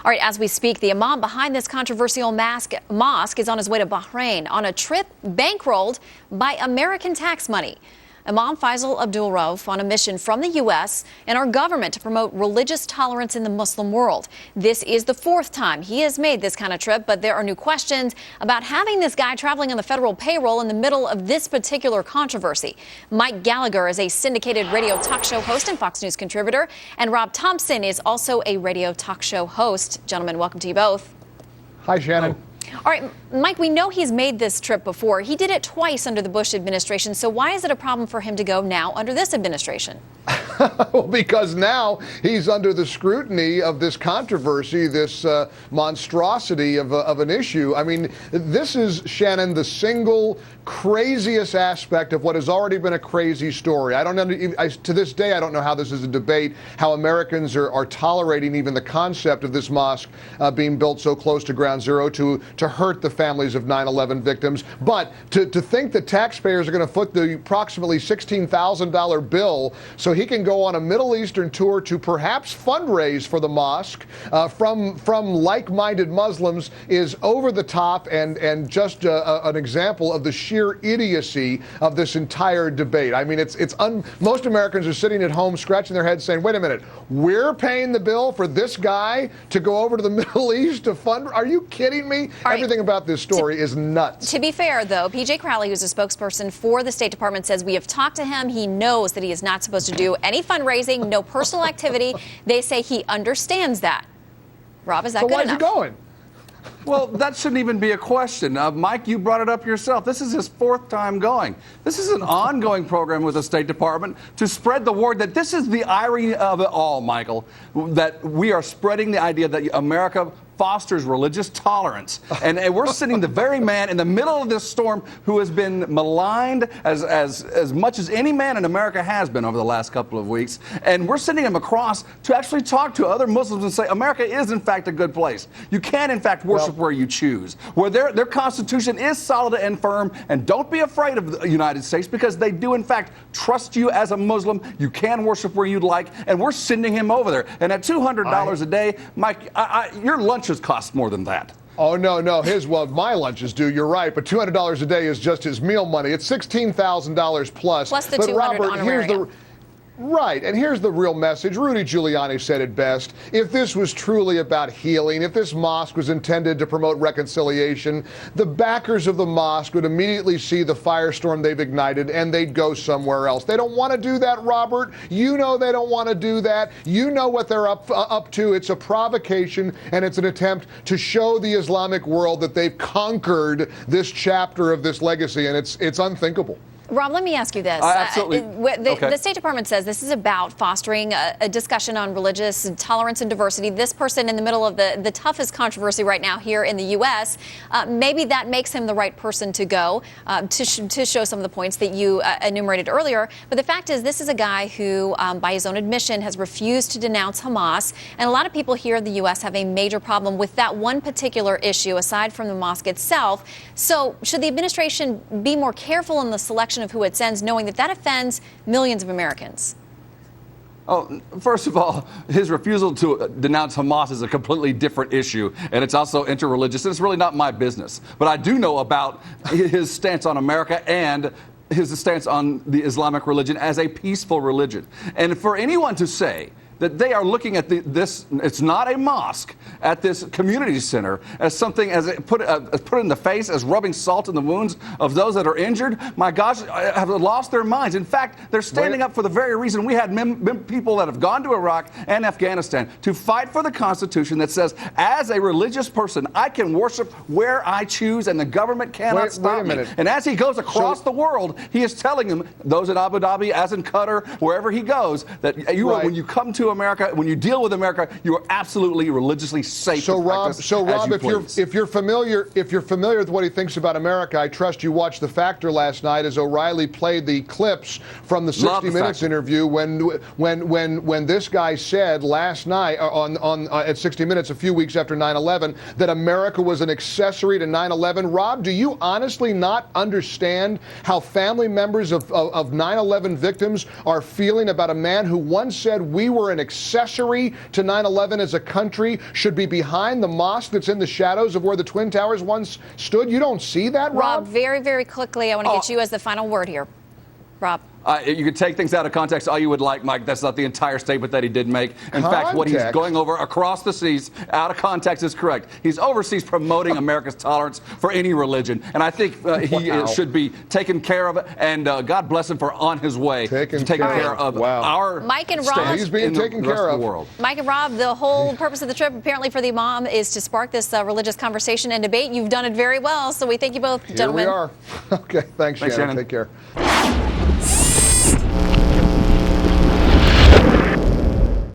All right, as we speak, the Imam behind this controversial mosque is on his way to Bahrain on a trip bankrolled by American tax money. Imam Faisal Abdul-Rauf on a mission from the U.S. and our government to promote religious tolerance in the Muslim world. This is the fourth time he has made this kind of trip, but there are new questions about having this guy traveling on the federal payroll in the middle of this particular controversy. Mike Gallagher is a syndicated radio talk show host and Fox News contributor, and Rob Thompson is also a radio talk show host. Gentlemen, welcome to you both. Hi, Shannon. All right, Mike, we know he's made this trip before. He did it twice under the Bush administration. So why is it a problem for him to go now under this administration? Well, because now he's under the scrutiny of this controversy, this monstrosity of an issue. I mean, this is, Shannon, the single craziest aspect of what has already been a crazy story. To this day, I don't know how this is a debate, how Americans are tolerating even the concept of this mosque being built so close to ground zero to hurt the families of 9/11 victims. But to think that taxpayers are going to foot the approximately $16,000 bill so he can go on a Middle Eastern tour to perhaps fundraise for the mosque from like-minded Muslims is over the top and just an example of the sheer idiocy of this entire debate. I mean, most Americans are sitting at home scratching their heads saying, wait a minute, we're paying the bill for this guy to go over to the Middle East to fund? Are you kidding me? Everything about this story is nuts. To be fair, though, P.J. Crowley, who's a spokesperson for the State Department, says we have talked to him. He knows that he is not supposed to do any fundraising, no personal activity. They say he understands that. Rob, is that good enough? So why is he going? Well, that shouldn't even be a question. Mike, you brought it up yourself. This is his fourth time going. This is an ongoing program with the State Department to spread the word that this is the irony of it all, Michael, that we are spreading the idea that America fosters religious tolerance. And we're sitting the very man in the middle of this storm who has been maligned as much as any man in America has been over the last couple of weeks. And we're sending him across to actually talk to other Muslims and say, America is, in fact, a good place. You can, in fact, worship where you choose, where their constitution is solid and firm. And don't be afraid of the United States, because they do, in fact, trust you as a Muslim. You can worship where you'd like. And we're sending him over there. And at $200 a day, Mike, your lunch cost more than that. Oh, no. My lunches do. You're right. But $200 a day is just his meal money. It's $16,000 plus. Plus the $200 honorarium. Right, and here's the real message. Rudy Giuliani said it best. If this was truly about healing, if this mosque was intended to promote reconciliation, the backers of the mosque would immediately see the firestorm they've ignited and they'd go somewhere else. They don't want to do that, Robert. You know they don't want to do that. You know what they're up to. It's a provocation, and it's an attempt to show the Islamic world that they've conquered this chapter of this legacy, and it's unthinkable. Rob, let me ask you this. Absolutely. The State Department says this is about fostering a discussion on religious tolerance and diversity. This person in the middle of the toughest controversy right now here in the U.S., maybe that makes him the right person to go to show some of the points that you enumerated earlier. But the fact is, this is a guy who, by his own admission, has refused to denounce Hamas. And a lot of people here in the U.S. have a major problem with that one particular issue, aside from the mosque itself. So should the administration be more careful in the selection of who it sends, knowing that offends millions of Americans? Oh, first of all, his refusal to denounce Hamas is a completely different issue, and it's also interreligious, and it's really not my business. But I do know about his stance on America and his stance on the Islamic religion as a peaceful religion. And for anyone to say that they are looking at this, it's not a mosque, at this community center as something, as put in the face, as rubbing salt in the wounds of those that are injured, my gosh, have lost their minds. In fact, they're standing up for the very reason we had people that have gone to Iraq and Afghanistan to fight for the Constitution that says, as a religious person, I can worship where I choose and the government cannot stop me. And as he goes across the world, he is telling them, those in Abu Dhabi, as in Qatar, wherever he goes, that when you come to America, when you deal with America, you are absolutely religiously safe. So Rob, if you're familiar with what he thinks about America, I trust you watched The Factor last night as O'Reilly played the clips from the 60 Minutes interview when this guy said last night at 60 Minutes a few weeks after 9/11 that America was an accessory to 9/11. Rob, do you honestly not understand how family members of 9/11 victims are feeling about a man who once said we were an accessory to 9/11 as a country, should be behind the mosque that's in the shadows of where the Twin Towers once stood? You don't see that, Rob? Very, very quickly, I want to get you as the final word here. Rob. You could take things out of context all you would like, Mike. That's not the entire statement that he did make. In fact, what he's going over across the seas out of context is correct. He's overseas promoting America's tolerance for any religion. And I think he should be taken care of. And God bless him for on his way to taking care of our Mike and Rob. He's being taken care of. The world. Mike and Rob, the whole purpose of the trip, apparently for the Imam, is to spark this religious conversation and debate. You've done it very well. So we thank you both, gentlemen. Here we are. Okay, thanks, Shannon. Take care.